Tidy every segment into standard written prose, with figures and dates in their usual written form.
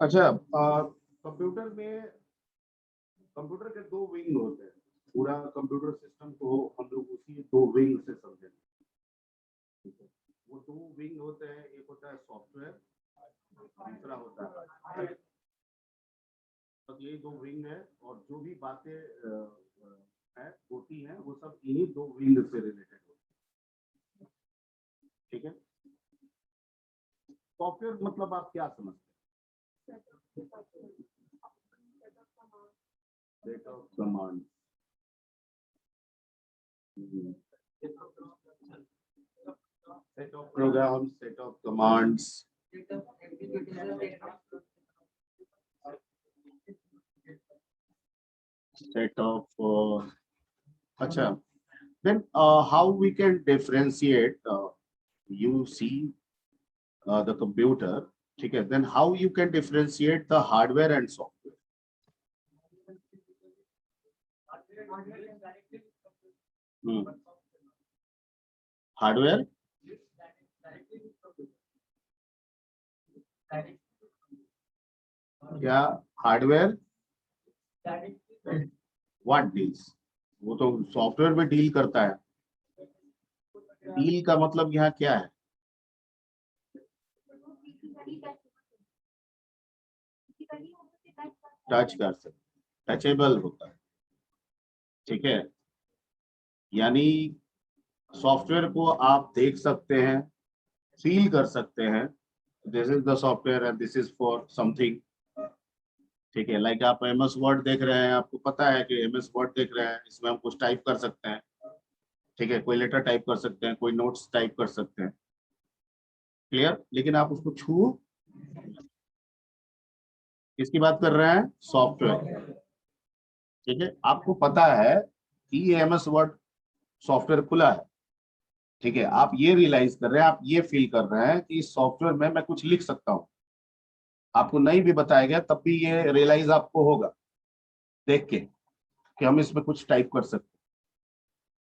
अच्छा, कंप्यूटर में कंप्यूटर के दो विंग होते हैं। पूरा कंप्यूटर सिस्टम को हम लोग उसी दो विंग से समझेंगे। वो दो विंग होते हैं, एक होता है सॉफ्टवेयर, दूसरा होता है, तो ये दो विंग है। और जो भी बातें है होती हैं वो सब इन्हीं दो विंग से रिलेटेड होती है। ठीक है, सॉफ्टवेयर मतलब आप क्या समझते हैं? Set of command, set of programs, set of commands, set of acha, then how we can differentiate, you see the computer, ठीक है, then how you can differentiate the hardware and software? Hardware क्या? Hardware what deals? वो तो software में deal करता है। Deal का मतलब यहाँ क्या है? टच कर सकते, टचेबल होता है। ठीक है, यानी सॉफ्टवेयर को आप देख सकते हैं, फील कर सकते हैं, this is the software and this is for something. ठीक है, लाइक आप एमएस वर्ड देख रहे हैं, आपको पता है कि एमएस वर्ड देख रहे हैं, इसमें हम कुछ टाइप कर सकते हैं। ठीक है, कोई लेटर टाइप कर सकते हैं, कोई नोट्स टाइप कर सकते हैं। क्लियर? लेकिन आप उसको छू, किसकी बात कर रहे हैं? सॉफ्टवेयर। ठीक है, आपको पता है कि ये एमएस वर्ड सॉफ्टवेयर खुला है। ठीक है, आप ये रियलाइज कर रहे हैं, आप ये फील कर रहे हैं कि इस सॉफ्टवेयर में मैं कुछ लिख सकता हूँ। आपको नहीं भी बताया गया तब भी ये रियलाइज आपको होगा देख के कि हम इसमें कुछ टाइप कर सकते हैं।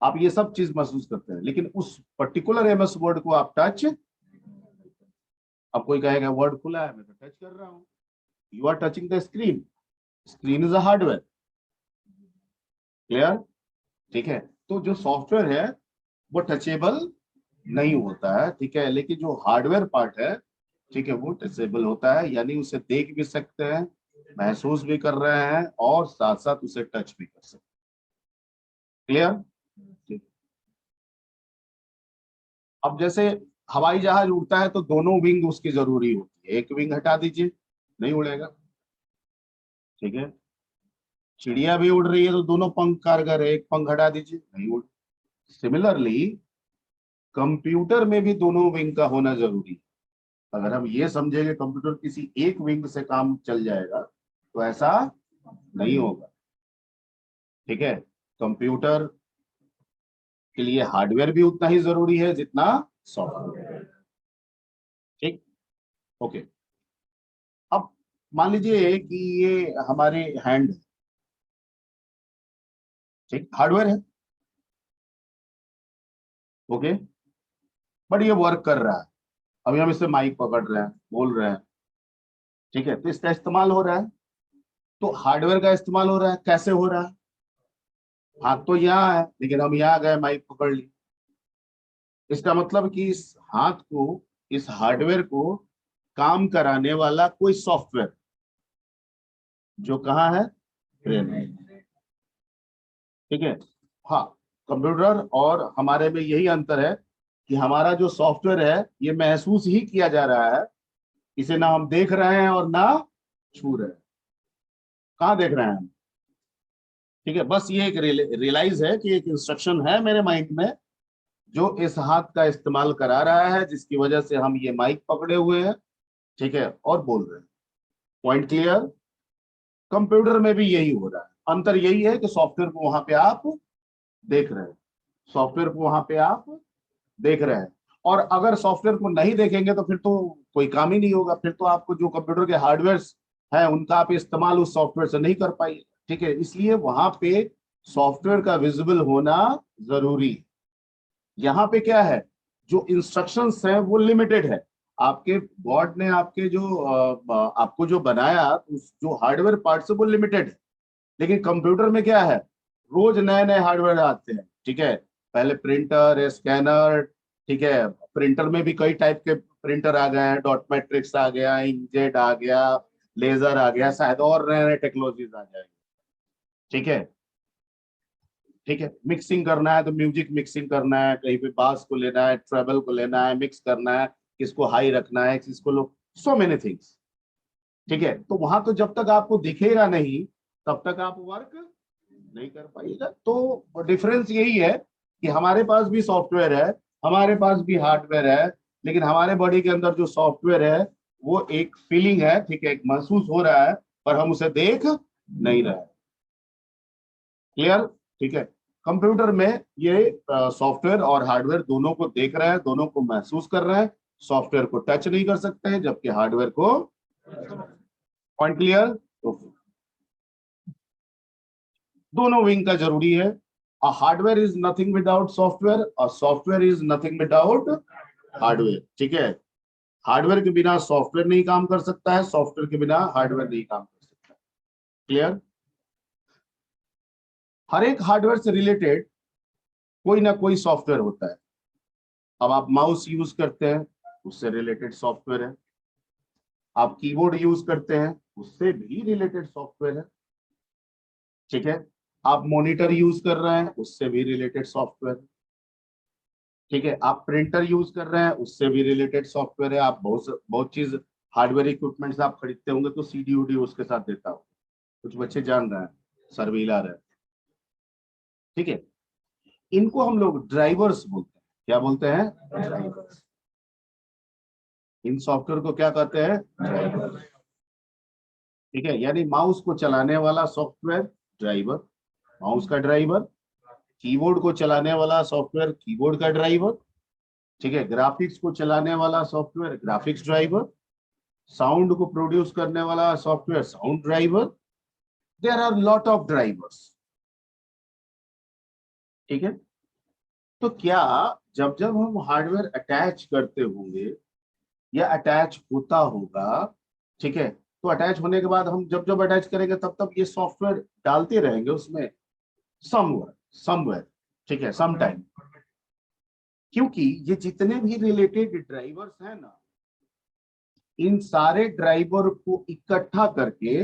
आप ये सब चीज महसूस करते हैं, लेकिन उस पर्टिकुलर एमएस वर्ड को आप टच, अब कोई कहेगा वर्ड खुला है, मैं तो टच कर रहा हूँ। You are touching the screen, screen is a hardware. Clear? ठीक है, तो जो सॉफ्टवेयर है वो टचेबल नहीं होता है। ठीक है, लेकिन जो हार्डवेयर पार्ट है, ठीक है, वो टचेबल होता है, यानी उसे देख भी सकते हैं, महसूस भी कर रहे हैं और साथ साथ उसे टच भी कर सकते हैं। क्लियर? अब जैसे हवाई जहाज उड़ता है तो दोनों विंग उसकी जरूरी होती है, एक विंग हटा दीजिए नहीं उड़ेगा। ठीक है, चिड़िया भी उड़ रही है तो दोनों पंख कारगर है, एक पंख हटा दीजिए नहीं उड़। सिमिलरली कंप्यूटर में भी दोनों विंग का होना जरूरी है। अगर हम ये समझेंगे कंप्यूटर किसी एक विंग से काम चल जाएगा तो ऐसा नहीं होगा। ठीक है, कंप्यूटर के लिए हार्डवेयर भी उतना ही जरूरी है जितना सॉफ्टवेयर। ठीक, ओके। अब मान लीजिए कि ये हमारे हैंड, ठीक, हार्डवेयर है। ओके, बट ये वर्क कर रहा है। अभी हम इससे माइक पकड़ रहे हैं, बोल रहे हैं। ठीक है, तो इसका इस्तेमाल हो रहा है, तो हार्डवेयर का इस्तेमाल हो रहा है। कैसे हो रहा है? हाथ तो यहाँ है लेकिन हम यहाँ गए, माइक पकड़ ली। इसका मतलब कि इस हाथ को, इस हार्डवेयर को काम कराने वाला कोई सॉफ्टवेयर जो कहाँ है? ब्रेन में। ठीक है, हाँ, कंप्यूटर और हमारे में यही अंतर है कि हमारा जो सॉफ्टवेयर है ये महसूस ही किया जा रहा है, इसे ना हम देख रहे हैं और ना छू रहे हैं। कहाँ देख रहे हैं हम? ठीक है, बस ये एक रियलाइज है कि एक इंस्ट्रक्शन है मेरे माइंड में जो इस हाथ का इस्तेमाल करा रहा है, जिसकी वजह से हम ये माइक पकड़े हुए हैं। ठीक है, और बोल रहे हैं। Point clear? कंप्यूटर में भी यही हो रहा है, अंतर यही है कि सॉफ्टवेयर को वहां पे आप देख रहे हैं, सॉफ्टवेयर को वहां पे आप देख रहे हैं। और अगर सॉफ्टवेयर को नहीं देखेंगे तो फिर तो कोई काम ही नहीं होगा, फिर तो आपको जो कंप्यूटर के हार्डवेयर है उनका आप इस्तेमाल उस सॉफ्टवेयर से नहीं कर पाइए। ठीक है, इसलिए वहां पे सॉफ्टवेयर का विजिबल होना जरूरी है। यहाँ पे क्या है? जो इंस्ट्रक्शंस हैं वो लिमिटेड है। आपके गॉड ने आपके जो आपको जो बनाया, उस जो हार्डवेयर पार्ट है वो लिमिटेड है। लेकिन कंप्यूटर में क्या है, रोज नए नए हार्डवेयर आते हैं, ठीक है। पहले प्रिंटर, स्कैनर, ठीक है। प्रिंटर में भी कई टाइप के प्रिंटर आ गए हैं, डॉट मैट्रिक्स आ गया, इंकजेट आ गया, लेजर आ गया, शायद और नए नए टेक्नोलॉजीज आ जाएंगे, ठीक है। ठीक है, मिक्सिंग करना है तो म्यूजिक मिक्सिंग करना है, कहीं पे बास को लेना है, ट्रेबल को लेना है, मिक्स करना है, किसको हाई रखना है, किसको लो, सो मेनी थिंग्स, ठीक है। तो वहां तो जब तक आपको दिखेगा नहीं तब तक आप वर्क नहीं कर पाइएगा। तो डिफरेंस यही है कि हमारे पास भी सॉफ्टवेयर है, हमारे पास भी हार्डवेयर है, लेकिन हमारे बॉडी के अंदर जो सॉफ्टवेयर है वो एक फीलिंग है, ठीक है, एक महसूस हो रहा है, पर हम उसे देख नहीं रहे। क्लियर? ठीक है। कंप्यूटर में ये सॉफ्टवेयर और हार्डवेयर दोनों को देख रहे हैं, दोनों को महसूस कर रहे हैं। सॉफ्टवेयर को टच नहीं कर सकते हैं, जबकि हार्डवेयर को। Point clear? तो दोनों विंग का जरूरी है। Uh hardware is nothing without software, और software is nothing without hardware, ठीक है। हार्डवेयर के बिना सॉफ्टवेयर नहीं काम कर सकता है, सॉफ्टवेयर के बिना हार्डवेयर नहीं काम कर सकता। क्लियर? हर एक हार्डवेयर से रिलेटेड कोई ना कोई सॉफ्टवेयर होता है। अब आप माउस यूज करते हैं, उससे रिलेटेड सॉफ्टवेयर है। आप कीबोर्ड यूज करते हैं, उससे भी रिलेटेड सॉफ्टवेयर है, ठीक है। आप मॉनिटर यूज कर रहे हैं, उससे भी रिलेटेड सॉफ्टवेयर है, ठीक है। आप प्रिंटर यूज कर रहे हैं, उससे भी रिलेटेड सॉफ्टवेयर है। आप बहुत बहुत चीज हार्डवेयर इक्विपमेंट्स आप खरीदते होंगे तो सीडी उडी उसके साथ देता हो। कुछ बच्चे जान रहे हैं, सर भी हिला रहे हैं, ठीक है। इनको हम लोग ड्राइवर्स बोलते हैं। क्या बोलते हैं? ड्राइवर्स। इन सॉफ्टवेयर को क्या कहते हैं? ड्राइवर, ठीक है। यानी माउस को चलाने वाला सॉफ्टवेयर ड्राइवर, माउस का ड्राइवर। कीबोर्ड को चलाने वाला सॉफ्टवेयर कीबोर्ड का ड्राइवर, ठीक है। ग्राफिक्स को चलाने वाला सॉफ्टवेयर ग्राफिक्स ड्राइवर। साउंड को प्रोड्यूस करने वाला software sound driver. There are lot of drivers, ठीक है। तो क्या जब जब हम हार्डवेयर अटैच करते होंगे या अटैच होता होगा, ठीक है, तो अटैच होने के बाद हम जब जब अटैच करेंगे तब तब ये सॉफ्टवेयर डालते रहेंगे उसमें, समवेयर समवेयर, ठीक है, सम टाइम। क्योंकि ये जितने भी रिलेटेड ड्राइवर्स हैं ना, इन सारे ड्राइवर को इकट्ठा करके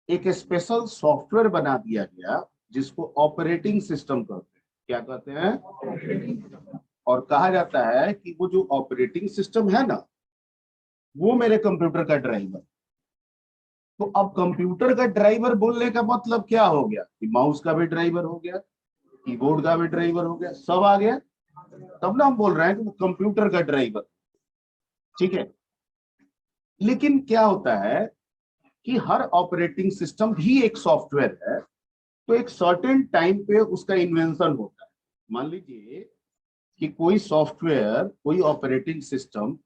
एक स्पेशल सॉफ्टवेयर बना दिया गया, जिसको ऑपरेटिंग सिस्टम कहते हैं। क्या कहते हैं? और कहा जाता है कि वो जो ऑपरेटिंग सिस्टम है ना, वो मेरे कंप्यूटर का ड्राइवर। तो अब कंप्यूटर का ड्राइवर बोलने का मतलब क्या हो गया कि माउस का भी ड्राइवर हो गया, कीबोर्ड का भी ड्राइवर हो गया, सब आ गया। तब ना हम बोल रहे हैं कि वो कंप्यूटर का ड्राइवर, ठीक है। लेकिन क्या होता है कि हर ऑपरेटिंग सिस्टम भी एक सॉफ्टवेयर है, तो एक सर्टेन टाइम पे उसका इन्वेंशन होता है। मान लीजिए कि कोई सॉफ्टवेयर, कोई ऑपरेटिंग सिस्टम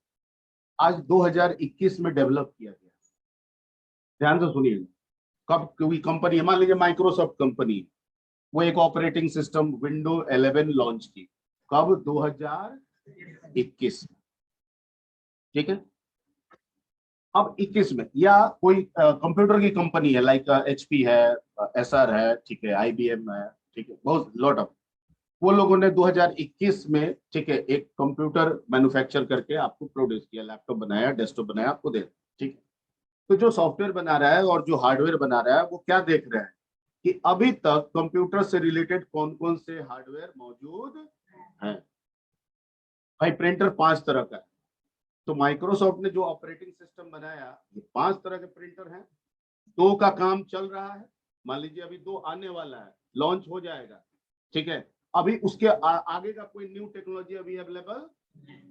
आज 2021 में डेवलप किया गया। ध्यान से सुनिएगा। कब कोई कंपनी है, मान लीजिए माइक्रोसॉफ्ट कंपनी, वो एक ऑपरेटिंग सिस्टम विंडो 11 लॉन्च की, कब? 2021 में, ठीक है। अब 21 में, या कोई कंप्यूटर की कंपनी है, लाइक एचपी है, एसआर है, ठीक है, आईबीएम है, ठीक है, बहुत लॉट ऑफ, वो लोगों ने 2021 में, ठीक है, एक कंप्यूटर मैन्युफैक्चर करके आपको प्रोड्यूस किया, लैपटॉप बनाया, डेस्कटॉप बनाया, आपको दे, ठीक है। तो जो सॉफ्टवेयर बना रहा है और जो हार्डवेयर बना रहा है वो क्या देख रहा है कि अभी तक कंप्यूटर से रिलेटेड कौन कौन से हार्डवेयर मौजूद हैं। भाई प्रिंटर 5 तरह का है, तो माइक्रोसॉफ्ट ने जो ऑपरेटिंग सिस्टम बनाया, ये 5 तरह के प्रिंटर हैं। 2 का काम चल रहा है, मान लीजिए अभी 2 आने वाला है, लॉन्च हो जाएगा, ठीक है। अभी उसके आगे का कोई न्यू टेक्नोलॉजी अभी अवेलेबल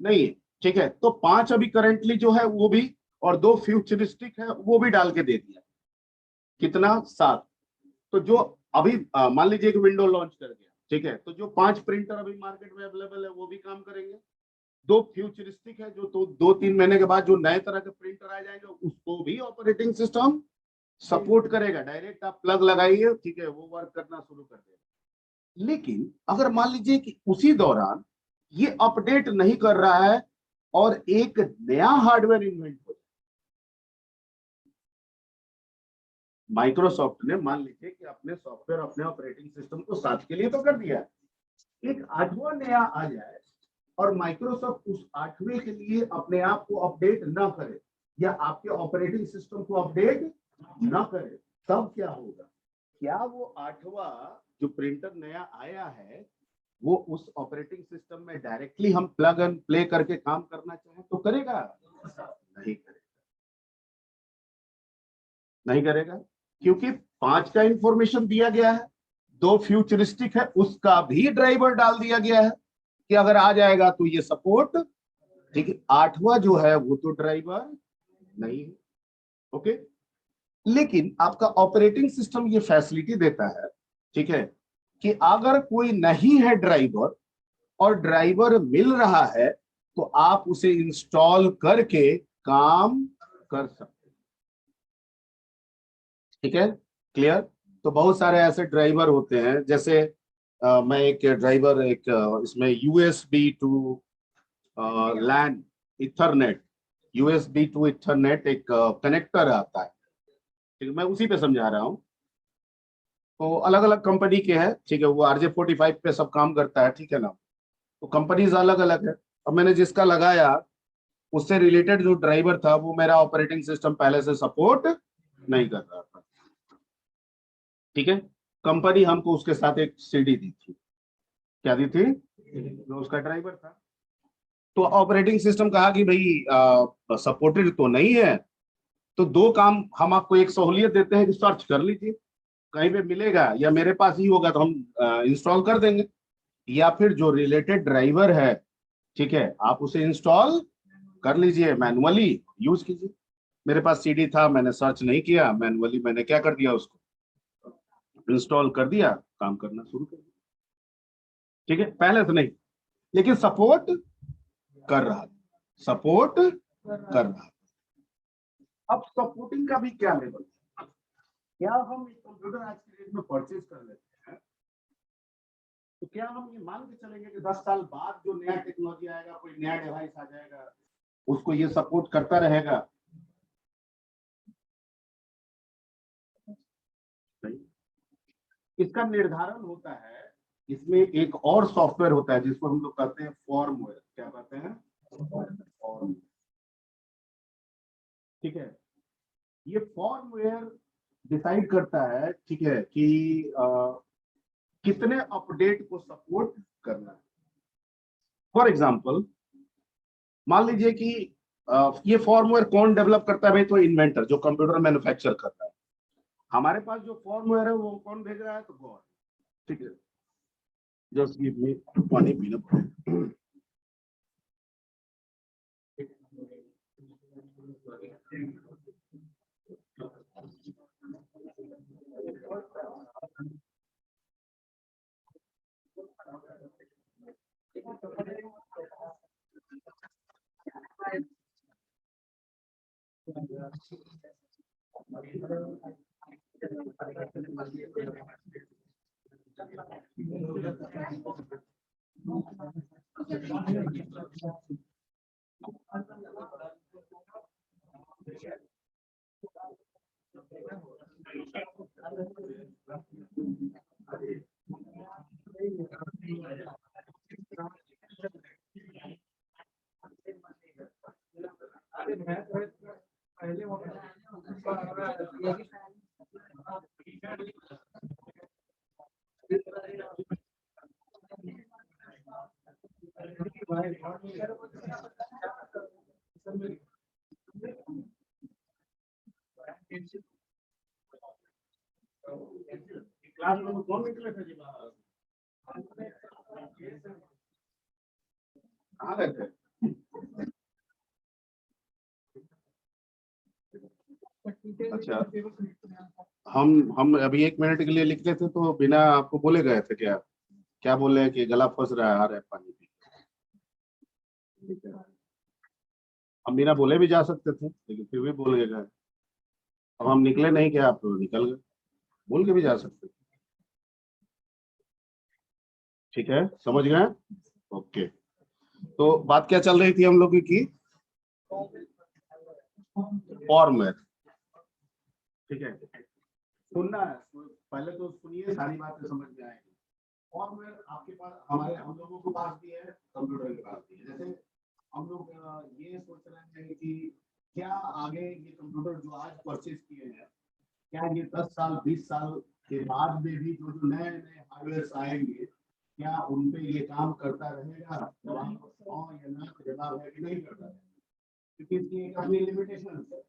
नहीं है, ठीक है। तो 5 अभी करेंटली जो है वो भी, और 2 फ्यूचरिस्टिक है वो भी डाल के दे दिया। कितना? 7। तो जो अभी मान लीजिए कि विंडो लॉन्च कर गया, ठीक है, तो जो 5 प्रिंटर अभी मार्केट में अवेलेबल है वो भी काम करेंगे। 2 फ्यूचरिस्टिक है, जो तो 2-3 महीने के बाद जो नए तरह के प्रिंटर आ जाएंगे उसको भी ऑपरेटिंग सिस्टम सपोर्ट करेगा। डायरेक्ट आप प्लग लगाइए, ठीक है, वो वर्क करना शुरू कर देगा। लेकिन अगर मान लीजिए कि उसी दौरान ये अपडेट नहीं कर रहा है और एक नया हार्डवेयर इन्वेंट हो जाए। माइक्रोसॉफ्ट ने मान लीजिए कि अपने सॉफ्टवेयर, अपने ऑपरेटिंग सिस्टम को 7 के लिए तो कर दिया है, एक 8वां नया आ जाए और माइक्रोसॉफ्ट उस 8वें के लिए अपने आप को अपडेट ना करे या आपके ऑपरेटिंग सिस्टम को अपडेट ना करे, तब क्या होगा? क्या वो 8वां जो प्रिंटर नया आया है वो उस ऑपरेटिंग सिस्टम में डायरेक्टली हम प्लग एंड प्ले करके काम करना चाहें तो करेगा? नहीं करेगा, नहीं करेगा, क्योंकि 5 का इंफॉर्मेशन दिया गया है, 2 फ्यूचरिस्टिक है, उसका भी ड्राइवर डाल दिया गया है कि अगर आ जाएगा तो ये सपोर्ट, ठीक है। 8वां जो है वो तो ड्राइवर नहीं है, ओके। लेकिन आपका ऑपरेटिंग सिस्टम ये फैसिलिटी देता है, ठीक है, कि अगर कोई नहीं है ड्राइवर और ड्राइवर मिल रहा है तो आप उसे इंस्टॉल करके काम कर सकते हैं, ठीक है, क्लियर। तो बहुत सारे ऐसे ड्राइवर होते हैं, जैसे मैं एक ड्राइवर, एक इसमें USB to LAN ethernet, USB to ethernet एक कनेक्टर आता है, ठीक है, मैं उसी पे समझा रहा हूँ। तो अलग अलग कंपनी के हैं, ठीक है, वो RJ45 पे सब काम करता है, ठीक है ना। तो कंपनीज अलग अलग है। अब मैंने जिसका लगाया उससे रिलेटेड जो ड्राइवर था वो मेरा ऑपरेटिंग सिस्टम पहले से सपोर्ट नहीं कर रहा था, ठीक है। कंपनी हमको उसके साथ एक सीडी दी थी, क्या दी थी? जो उसका ड्राइवर था। तो ऑपरेटिंग सिस्टम कहा कि भाई सपोर्टेड तो नहीं है, तो 2 काम हम आपको एक सहूलियत देते हैं कि सर्च कर लीजिए, कहीं पे मिलेगा या मेरे पास ही होगा तो हम इंस्टॉल कर देंगे, या फिर जो रिलेटेड ड्राइवर है, ठीक है, आप उसे इंस्टॉल कर लीजिए, मैनुअली यूज कीजिए। मेरे पास सीडी था, मैंने सर्च नहीं किया, मैनुअली मैंने क्या कर दिया, उसको इंस्टॉल कर दिया, काम करना शुरू कर दिया, ठीक है, पहले से नहीं, लेकिन सपोर्ट कर रहा था, सपोर्ट कर रहा था। अब सपोर्टिंग का भी क्या लेवल है? क्या हम एक कंप्यूटर आज की डेट में परचेज कर लेते हैं तो क्या हम ये मान के चलेंगे कि 10 साल बाद जो नया टेक्नोलॉजी आएगा, कोई नया डिवाइस आ जाएगा, उसको ये सपोर्ट करता रहेगा? नहीं। इसका निर्धारण होता है, इसमें एक और सॉफ्टवेयर होता है जिसको हम लोग कहते हैं फॉर्मवेयर। क्या कहते हैं? फॉर्म, ठीक है। ये फॉर्मवेयर डिसाइड करता है, ठीक है, कि कितने अपडेट को सपोर्ट करना है। फॉर एग्जाम्पल, मान लीजिए कि ये फॉर्मवेयर कौन डेवलप करता है? भाई तो इन्वेंटर, जो कंप्यूटर मैन्युफैक्चर करता है। हमारे पास जो फॉर्मवेयर है वो कौन भेज रहा है? तो गॉड, ठीक है। जस्ट गिव मी पानी पीना पड़ेगा। क्लास में कौन निकले थे जी बाहर? कहाँ गए थे? अच्छा, हम अभी 1 मिनट के लिए लिख रहे थे तो बिना आपको बोले गए थे क्या? क्या बोले हैं कि गला फंस रहा है, आ रहा है पानी पी, ठीक है। हम बिना बोले भी जा सकते थे लेकिन फिर भी बोल के गए। अब हम निकले नहीं, क्या आप निकल गए, बोल के भी जा सकते थे, ठीक है, समझ गए? ओके। तो बात क्या चल रही थी हम लोगों की? फॉर्मवेयर, ठीक है। सुनना है, पहले तो सुनिए, सारी बातें समझ में आएगी। फॉर्मवेयर आपके पास, हमारे हम लोगों के पास भी है, कंप्यूटर के पास भी है। जैसे हम लोग ये सोच रहे हैं कि क्या आगे ये कंप्यूटर जो आज परचेज किए हैं, क्या ये 10 साल 20 साल के बाद में भी जो जो नए नए हार्डवेयर आएंगे, क्या उन पे ये काम करता रहेगा? या ना जवाब है कि नहीं करता रहेगा, क्योंकि इसकी एक अपनी लिमिटेशन है।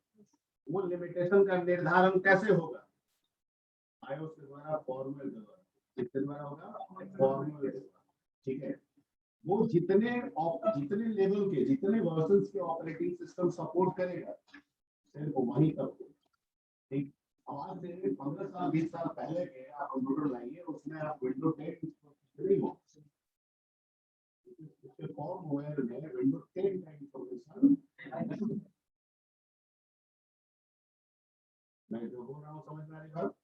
वो लिमिटेशन का निर्धारण कैसे होगा? आईओएस के द्वारा, फॉर्मवेयर के द्वारा। किसके द्वारा होगा? फॉर्मवेयर के द्वारा, ठीक है। वो जितने लेवल के, जितने वर्जन्स के ऑपरेटिंग सिस्टम सपोर्ट करेगा, सिर्फ वही तक, ठीक। आज से 15 साल 20 साल पहले के आप कंप्यूटर लाइए, उसमें आप विंडो 10 नहीं हो, उसके फॉर्मवेयर में विंडो 10 का इंफॉर्मेशन, मैं जो बोल रहा हूँ समझ में आ रही बात?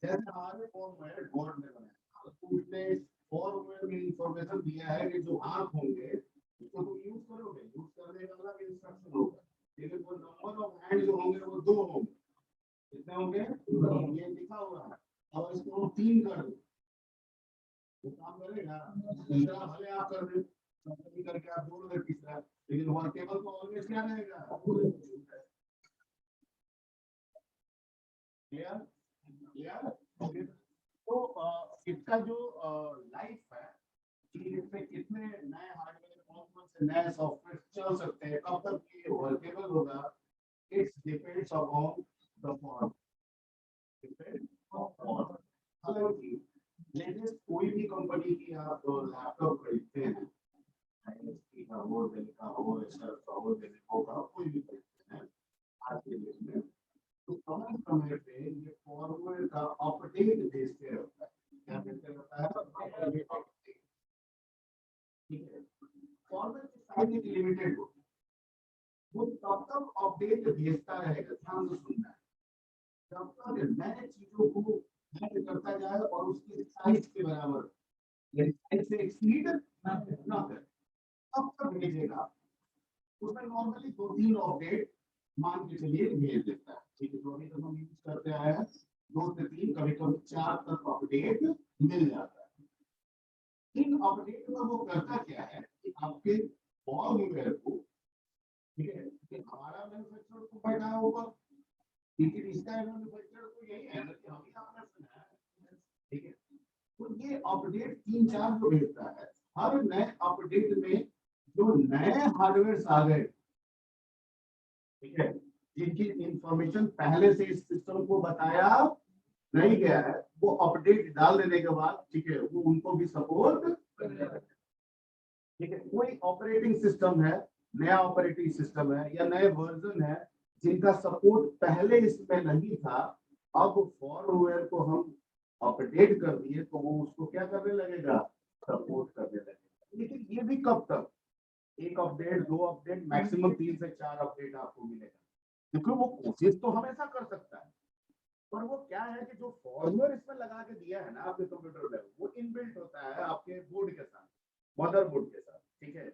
जैसे हमारे फॉर्मवेयर बोर्ड में बनाया, उसने फॉर्मवेयर में इंफॉर्मेशन दिया है कि जो आंख होंगे उसको तुम यूज करोगे, यूज करने का अलग इंस्ट्रक्शन होगा, लेकिन वो नंबर ऑफ हैंड जो होंगे वो 2 होंगे। कितने होंगे? ये लिखा हुआ है। अब इसको हम 3 कर दो, वो काम करेगा? तीसरा भले आप कर दे, कभी करके आप जोड़ दे तीसरा, लेकिन वर्केबल तो ऑलवेज क्या रहेगा? क्लियर? क्लियर? ओके। तो इसका जो लाइफ है कि इसमें कितने नए हार्डवेयर, कौन से नए सॉफ्टवेयर चल सकते हैं, कब तक ये वर्केबल होगा, it's depends upon the form, depend on. हालांकि लेटेस्ट कोई भी कंपनी की आप लैपटॉप खरीदते हैं, आईएसपी का हो, डेल का हो, एसर का हो, लेनोवो का, कोई भी खरीदते हैं आज के डेट में, तो समय समय पे ये फॉर्मवेयर का अपडेट भेजते रहता है। क्या भेजते रहता है? अपडेट, ठीक है। फॉर्मवेयर की साइज एक लिमिटेड होती है, वो तब तक अपडेट भेजता रहेगा, ध्यान से सुनना है, जब तक नए चीजों को ऐड करता जाए और उसकी साइज के बराबर, यदि साइज से एक्सीड ना करे, तब तक भेजेगा। उसमें नॉर्मली 2-3 अपडेट मान के चलिए भेज देता है, ठीक है। तो अभी तक हम यूज करते आए हैं 2 से 3, कभी कभी 4 तक अपडेट मिल जाता है। इन अपडेट में वो करता क्या है कि आपके फॉर्मवेयर को, ठीक है, कि हमारा मैन्युफैक्चरर को बैठा है ऊपर, लेकिन इसका मैन्युफैक्चरर तो यही है कि हम ही आपने सुना है, ठीक है। तो ये अपडेट 3-4 जो भेजता है, हर नए अपडेट में जो नए हार्डवेयर आ गए, ठीक है, जिनकी इंफॉर्मेशन पहले से इस सिस्टम को बताया नहीं गया है, वो अपडेट डाल देने के बाद, ठीक है, वो उनको भी सपोर्ट, ठीक है। कोई ऑपरेटिंग सिस्टम है, नया ऑपरेटिंग सिस्टम है या नए वर्जन है जिनका सपोर्ट पहले इसमें नहीं था, अब फॉर्मवेयर को हम अपडेट कर दिए तो वो उसको क्या करने लगेगा? सपोर्ट करने लगेगा। लेकिन ये भी कब तक? 1 अपडेट, 2 अपडेट, मैक्सिमम 3 से 4 अपडेट आपको मिलेगा, क्योंकि वो कोशिश तो हमेशा कर सकता है, पर वो क्या है कि जो फॉर्मवेयर इसमें लगा के दिया है ना आपके कंप्यूटर में, वो इनबिल्ट होता है आपके बोर्ड के साथ, मदरबोर्ड के साथ, ठीक है,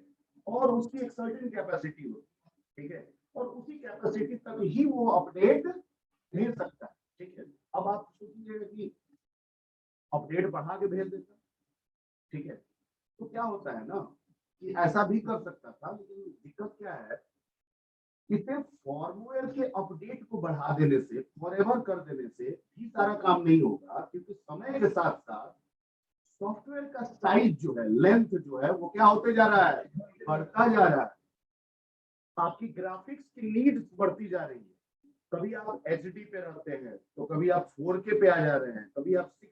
और उसकी एक सर्टेन कैपेसिटी होती है, ठीक है, और उसी कैपेसिटी तक ही वो अपडेट भेज सकता है, ठीक है। अब आप सोचिएगा कि अपडेट बढ़ा के भेज देता, ठीक है, तो क्या होता है ना कि ऐसा भी कर सकता था, लेकिन दिक्कत क्या है कि सिर्फ फॉर्मवेयर के अपडेट को बढ़ा देने से, फॉरएवर कर देने से भी सारा काम नहीं होगा, क्योंकि समय के साथ साथ सॉफ्टवेयर का साइज जो है, लेंथ जो है, वो क्या होते जा रहा है? बढ़ता जा रहा है। आपकी ग्राफिक्स की नीड बढ़ती जा रही है, कभी आप एचडी पे रहते हैं, तो कभी आप 4K पे आ जा रहे हैं, कभी आप 6,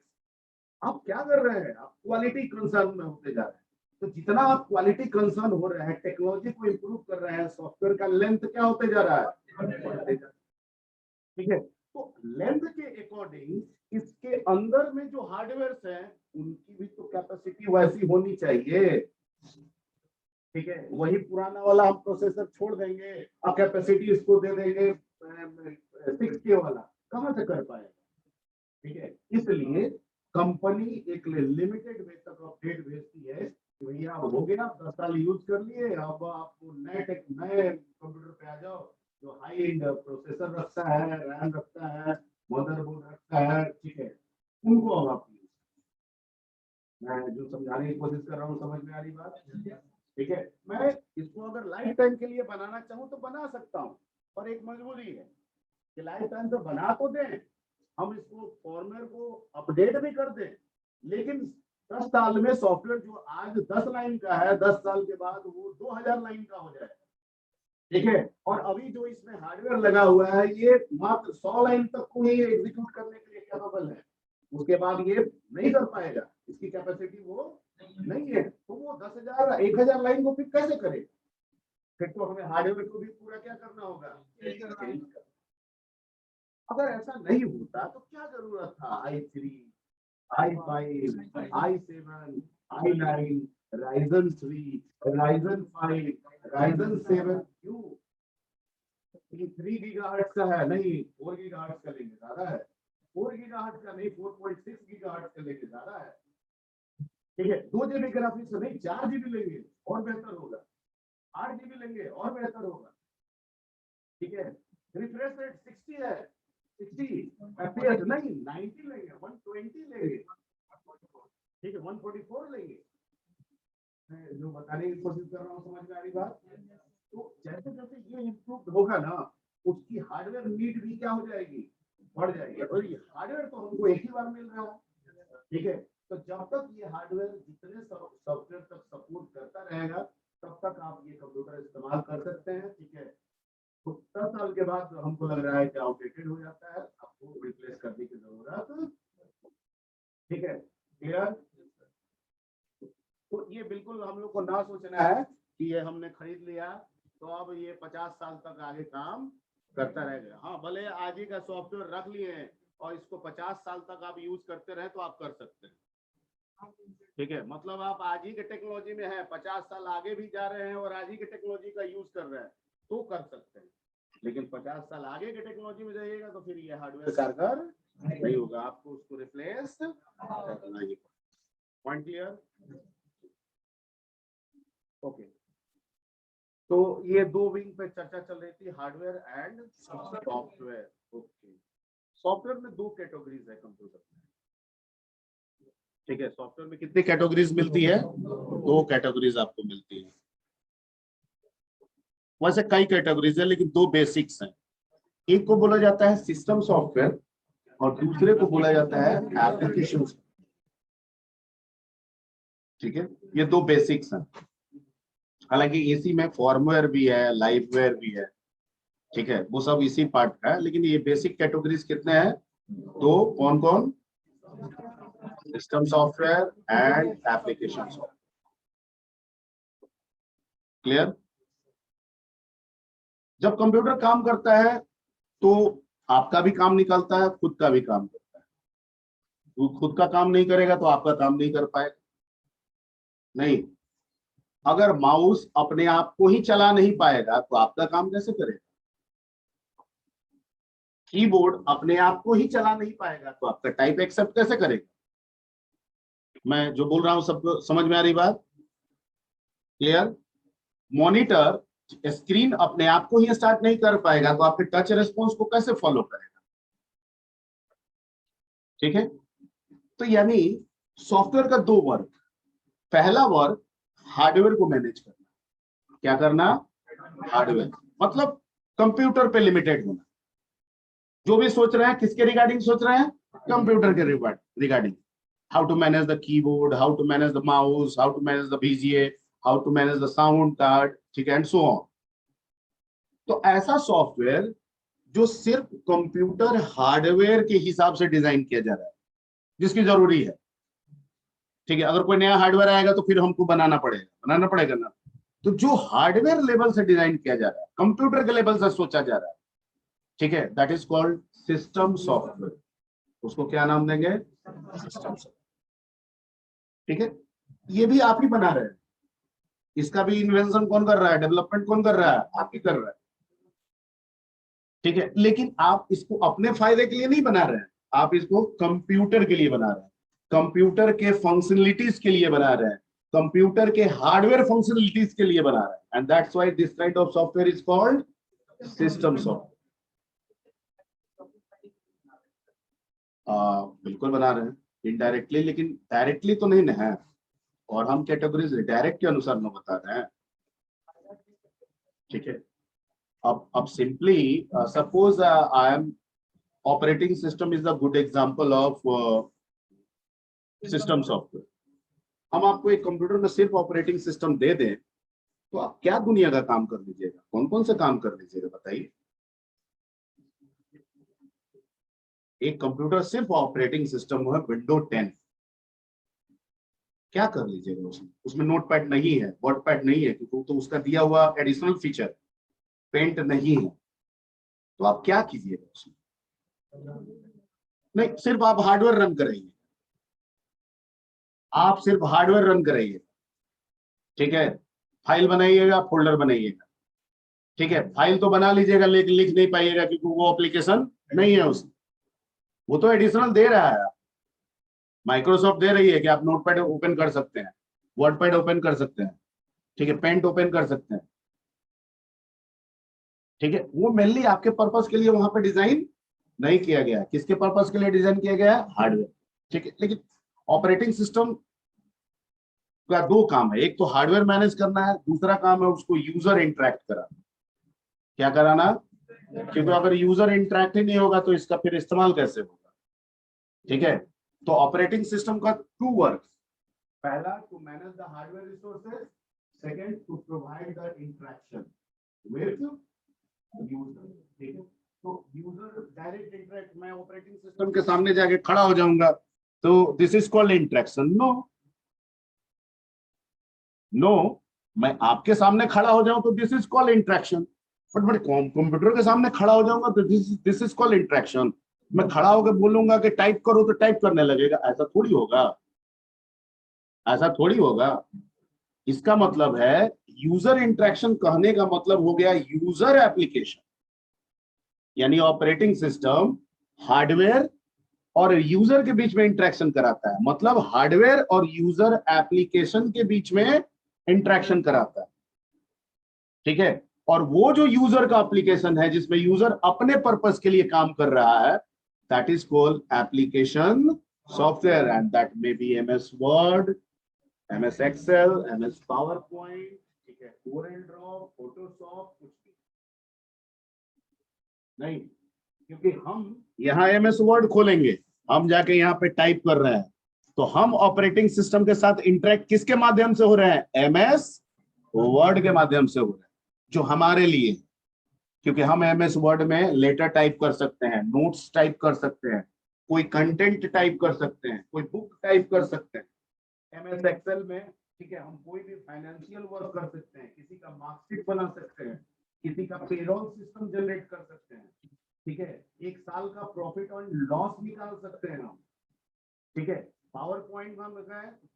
आप क्या कर रहे हैं? आप क्वालिटी कंसर्न में होते जा रहे हैं। तो जितना आप क्वालिटी कंसर्न हो रहे हैं, टेक्नोलॉजी को इंप्रूव कर रहे हैं, सॉफ्टवेयर का लेंथ क्या होते जा रहा है? ठीक है। तो लेंथ के अकॉर्डिंग इसके अंदर में जो हार्डवेयर हैं उनकी भी तो कैपेसिटी वैसी होनी चाहिए, ठीक है। वही पुराना वाला हम प्रोसेसर छोड़ देंगे और कैपेसिटी इसको दे देंगे 6K वाला, कहां से कर पाएगा? ठीक है। इसलिए कंपनी एक लिमिटेड वेव तक अपडेट भेजती है, भैया अब हो गया, 10 साल यूज कर लिए, अब आपको नए कंप्यूटर पे आ जाओ जो हाई एंड प्रोसेसर रखता है, रैम रखता है, मदरबोर्ड रखता है, ठीक है, उनको अब आप use। मैं जो समझाने की कोशिश कर रहा हूँ समझ में आ रही बात? ठीक है, मैं इसको अगर लाइफ टाइम के लिए बनाना चाहूँ तो बना सकता हूँ, पर एक मजबूरी है कि लाइफ टाइम तो बना तो दें, हम इसको फॉर्मवेयर को अपडेट भी कर दें, लेकिन 10 साल में सॉफ्टवेयर जो आज 10 लाइन का है, 10 साल के बाद वो 2000 लाइन का हो जाए, ठीक है। और अभी जो इसमें हार्डवेयर लगा हुआ है ये मात्र 100 लाइन तक को ही एग्जीक्यूट करने के लिए कैपेबल है, उसके बाद ये नहीं कर पाएगा, इसकी कैपेसिटी वो नहीं है, तो वो 10,000 1000 लाइन को फिर कैसे करे? फिर तो हमें हार्डवेयर को भी पूरा क्या करना होगा? अगर ऐसा नहीं होता तो क्या जरूरत था i3, i5, i7, i9, Ryzen 3, Ryzen 5, Ryzen 7, क्यों? 3 गीगाहर्ट्ज का है, नहीं 4 गीगाहर्ट्ज का लेंगे ज्यादा है, 4 गीगाहर्ट्ज का नहीं 4.6 गीगाहर्ट्ज का लेंगे ज्यादा है, ठीक है। 2 जीबी ग्राफिक्स नहीं 4 जीबी लेंगे और बेहतर होगा, 8 जीबी लेंगे और बेहतर होगा, ठीक है। रिफ्रेश रेट 60 है, 60 एफपीएस नहीं 90 लेंगे, 120 लेंगे, ठीक है, 144 लेंगे। मैं जो बताने की कोशिश कर रहा हूँ समझ में आ रही बात? तो जैसे जैसे ये इम्प्रूव होगा ना, उसकी हार्डवेयर नीड भी क्या हो जाएगी, बढ़ जाएगी, और ये हार्डवेयर तो हमको एक ही बार मिल रहा है, ठीक है। तो जब तक ये हार्डवेयर जितने सॉफ्टवेयर तक सपोर्ट करता रहेगा तब तक आप ये कंप्यूटर इस्तेमाल कर सकते हैं, ठीक है। तो 10 साल के बाद हमको लग रहा है कि आउटडेटेड हो जाता है, आपको रिप्लेस करने की जरूरत, ठीक है, क्लियर? तो ये बिल्कुल हम लोग को ना सोचना है कि ये हमने खरीद लिया तो अब ये 50 साल तक आगे काम करता रहेगा। हाँ, भले आज ही का सॉफ्टवेयर रख लिए हैं और इसको 50 साल तक आप यूज करते रहे तो आप कर सकते हैं, ठीक है। मतलब आप आज ही के टेक्नोलॉजी में है, 50 साल आगे भी जा रहे हैं और आज ही के टेक्नोलॉजी का यूज कर रहे हैं तो कर सकते हैं, लेकिन 50 साल आगे के टेक्नोलॉजी में जाइएगा तो फिर ये हार्डवेयर कारगर नहीं होगा, आपको उसको रिप्लेस करना ही। Point clear? ओके, तो ये 2 विंग पे चर्चा चल रही थी, hardware and software. Okay, software में 2 कैटेगरीज है कंप्यूटर में, ठीक है। सॉफ्टवेयर में कितनी कैटेगरीज मिलती है? 2 कैटेगरीज आपको मिलती है, वैसे कई कैटेगरीज है लेकिन 2 बेसिक्स हैं। एक को बोला जाता है सिस्टम सॉफ्टवेयर और दूसरे को बोला जाता है एप्लीकेशन, ठीक है। ये 2 बेसिक्स हैं, हालांकि इसी में फॉर्मवेयर भी है, लाइववेयर भी है, ठीक है, वो सब इसी पार्ट का है, लेकिन ये बेसिक कैटेगरीज कितने हैं? 2, कौन कौन? System software and application software. Clear? जब कंप्यूटर काम करता है तो आपका भी काम निकलता है, खुद का भी काम करता है, वो खुद का काम नहीं करेगा तो आपका काम नहीं कर पाएगा, नहीं। अगर माउस अपने आप को ही चला नहीं पाएगा तो आपका काम कैसे करेगा? कीबोर्ड अपने आप को ही चला नहीं पाएगा तो आपका टाइप एक्सेप्ट कैसे करेगा? मैं जो बोल रहा हूं सबको समझ में आ रही बात? क्लियर? मॉनिटर स्क्रीन अपने आप को ही स्टार्ट नहीं कर पाएगा तो आपके टच रिस्पॉन्स को कैसे फॉलो करेगा? ठीक है, तो यानी सॉफ्टवेयर का 2 वर्क, पहला वर्क हार्डवेयर को मैनेज करना, क्या करना? हार्डवेयर मतलब कंप्यूटर पे लिमिटेड होना, जो भी सोच रहे हैं किसके रिगार्डिंग सोच रहे हैं? कंप्यूटर के regarding, how to manage the keyboard, how to manage the mouse, how to manage the VGA, how to manage the sound card, ठीक है, and so on। तो ऐसा सॉफ्टवेयर जो सिर्फ कंप्यूटर हार्डवेयर के हिसाब से डिजाइन किया जा रहा है, जिसकी जरूरी है, ठीक है। अगर कोई नया हार्डवेयर आएगा तो फिर हमको बनाना पड़ेगा ना। तो जो हार्डवेयर लेवल से डिजाइन किया जा रहा है, कंप्यूटर के लेवल से सोचा जा रहा है, ठीक है, that is called system software. उसको क्या नाम देंगे? सिस्टम सॉफ्टवेयर, ठीक है। ये भी आप ही बना रहे हैं, इसका भी इन्वेंशन कौन कर रहा है, डेवलपमेंट कौन कर रहा है? आप ही कर रहा है, ठीक है। लेकिन आप इसको अपने फायदे के लिए नहीं बना रहे हैं, आप इसको कंप्यूटर के लिए बना रहे हैं, कंप्यूटर के फंक्शनलिटीज के लिए बना रहे हैं, कंप्यूटर के हार्डवेयर फंक्शनलिटीज के लिए बना रहा है, and that's why this kind of software is called system software. बिल्कुल बना रहे हैं इनडायरेक्टली, लेकिन डायरेक्टली तो नहीं है, और हम कैटेगरीज डायरेक्ट के अनुसार में बता रहे हैं। ठीक है, अब simply suppose I am operating system is a good example of system software. हम आपको एक कंप्यूटर में सिर्फ ऑपरेटिंग सिस्टम दे दें तो आप क्या दुनिया का काम कर लीजिएगा, कौन कौन से काम कर लीजिएगा बताइए। एक कंप्यूटर सिर्फ ऑपरेटिंग सिस्टम है विंडो 10, क्या कर लीजिएगा उसमें? उसमें नोटपैड नहीं है, वर्डपैड नहीं है, क्योंकि तो उसका दिया हुआ एडिशनल फीचर पेंट नहीं है, तो आप क्या कीजिएगा उसमें? नहीं, सिर्फ आप हार्डवेयर रन कराइए, आप सिर्फ हार्डवेयर रन कराइए। ठीक है, फाइल बनाइएगा, फोल्डर बनाइएगा। ठीक है, फाइल तो बना लीजिएगा लेकिन लिख नहीं पाइएगा क्योंकि वो एप्लीकेशन नहीं है उसमें। वो तो एडिशनल दे रहा है, माइक्रोसॉफ्ट दे रही है कि आप नोटपैड ओपन कर सकते हैं, वर्डपैड ओपन कर सकते हैं, ठीक है, पेंट ओपन कर सकते हैं। ठीक है, वो मेनली आपके पर्पस के लिए वहां पे डिजाइन नहीं किया गया है। किसके पर्पस के लिए डिजाइन किया गया है? हार्डवेयर। ठीक है, लेकिन ऑपरेटिंग सिस्टम का दो काम है, एक तो हार्डवेयर मैनेज करना है, दूसरा काम है उसको यूजर इंटरेक्ट कराना। क्या कराना? क्योंकि अगर यूजर इंटरेक्ट ही नहीं होगा तो इसका फिर इस्तेमाल कैसे होगा? ठीक है, तो ऑपरेटिंग सिस्टम का टू वर्क, पहला to manage the hardware resources, second to provide the interaction with user. ठीक है, तो यूजर डायरेक्ट इंटरेक्ट, मैं ऑपरेटिंग सिस्टम के सामने जाके खड़ा हो जाऊंगा तो this is called interaction? No, no, मैं आपके सामने खड़ा हो जाऊं तो this is called interaction, but मैं कंप्यूटर के सामने खड़ा हो जाऊंगा तो दिस इज कॉल्ड इंटरेक्शन। मैं खड़ा होकर बोलूंगा कि टाइप करो तो टाइप करने लगेगा, ऐसा थोड़ी होगा, ऐसा थोड़ी होगा। इसका मतलब है यूजर इंटरेक्शन कहने का मतलब हो गया यूजर एप्लीकेशन, यानी ऑपरेटिंग सिस्टम हार्डवेयर और यूजर के बीच में इंटरेक्शन कराता है, मतलब हार्डवेयर और यूजर एप्लीकेशन के बीच में इंटरेक्शन कराता है। ठीक है, और वो जो यूजर का एप्लीकेशन है जिसमें यूजर अपने पर्पस के लिए काम कर रहा है, that is called application software, and that may be MS Word, MS Excel, MS PowerPoint, ठीक है, कोरेल ड्रॉ, फोटोशॉप, कुछ भी नहीं। क्योंकि हम यहाँ एमएस वर्ड खोलेंगे, हम जाके यहाँ पे टाइप कर रहे हैं, तो हम ऑपरेटिंग सिस्टम के साथ इंटरेक्ट किसके माध्यम से हो रहे हैं? एमएस वर्ड के माध्यम से हो रहे हैं, जो हमारे लिए, क्योंकि हम एमएस वर्ड में लेटर टाइप कर सकते हैं, नोट्स टाइप कर सकते हैं, कोई कंटेंट टाइप कर सकते हैं, कोई बुक टाइप कर सकते हैं। एमएस एक्सेल में, ठीक है, हम कोई भी फाइनेंशियल वर्क कर सकते हैं, किसी का मार्कशीट बना सकते हैं, किसी का पेरोल सिस्टम जनरेट कर सकते हैं। ठीक है, एक साल का प्रॉफिट और लॉस निकाल सकते हैं हम। ठीक है, पावर पॉइंट में हम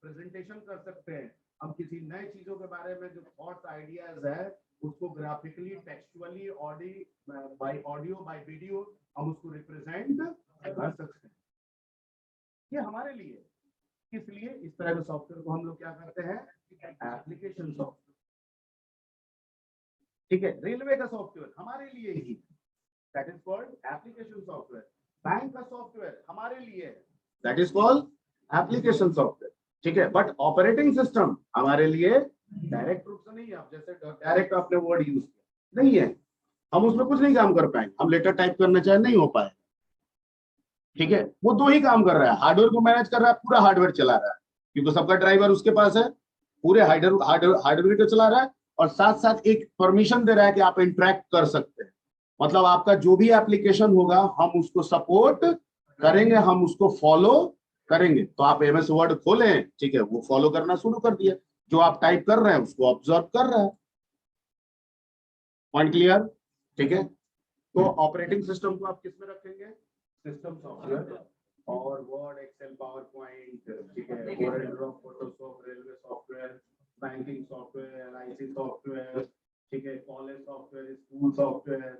प्रेजेंटेशन कर सकते हैं, हम किसी नए चीजों के बारे में जो थॉट्स आइडियाज है उसको graphically, textually, audio bye video हम उसको रिप्रेजेंट कर सकते हैं। ये हमारे लिए, इसलिए इस तरह के सॉफ्टवेयर को हम लोग क्या करते हैं? Application software. ठीक है, रेलवे का सॉफ्टवेयर हमारे लिए ही, that is called application software. Bank का सॉफ्टवेयर हमारे लिए है, that is called application software. ठीक है, बट ऑपरेटिंग सिस्टम हमारे लिए डायरेक्ट रूप से नहीं है। आप जैसे डायरेक्ट आपने वर्ड यूज किया नहीं है, हम उसमें कुछ नहीं काम कर पाएंगे, हम लेटर टाइप करना चाहे नहीं हो पाए। ठीक है, वो दो ही काम कर रहा है, हार्डवेयर को मैनेज कर रहा है, पूरा हार्डवेयर चला रहा है, क्योंकि सबका ड्राइवर उसके पास है, पूरे हार्डवेयर को चला रहा है, और साथ साथ एक परमिशन दे रहा है कि आप इंटरेक्ट कर सकते हैं। मतलब आपका जो भी एप्लीकेशन होगा हम उसको सपोर्ट करेंगे, हम उसको फॉलो करेंगे। तो आप एमएस वर्ड खोलें, ठीक है, वो फॉलो करना शुरू कर दिया, जो आप टाइप कर रहे हैं उसको ऑब्जर्व कर रहा है। Point clear? ठीक है, तो ऑपरेटिंग सिस्टम को आप किस में रखेंगे? सिस्टम सॉफ्टवेयर, और वर्ड, एक्सेल, पावर पॉइंट, ठीक है, Corel draw, Photoshop, railway software, banking software, LIC software, ठीक है, कॉलेज सॉफ्टवेयर, स्कूल सॉफ्टवेयर,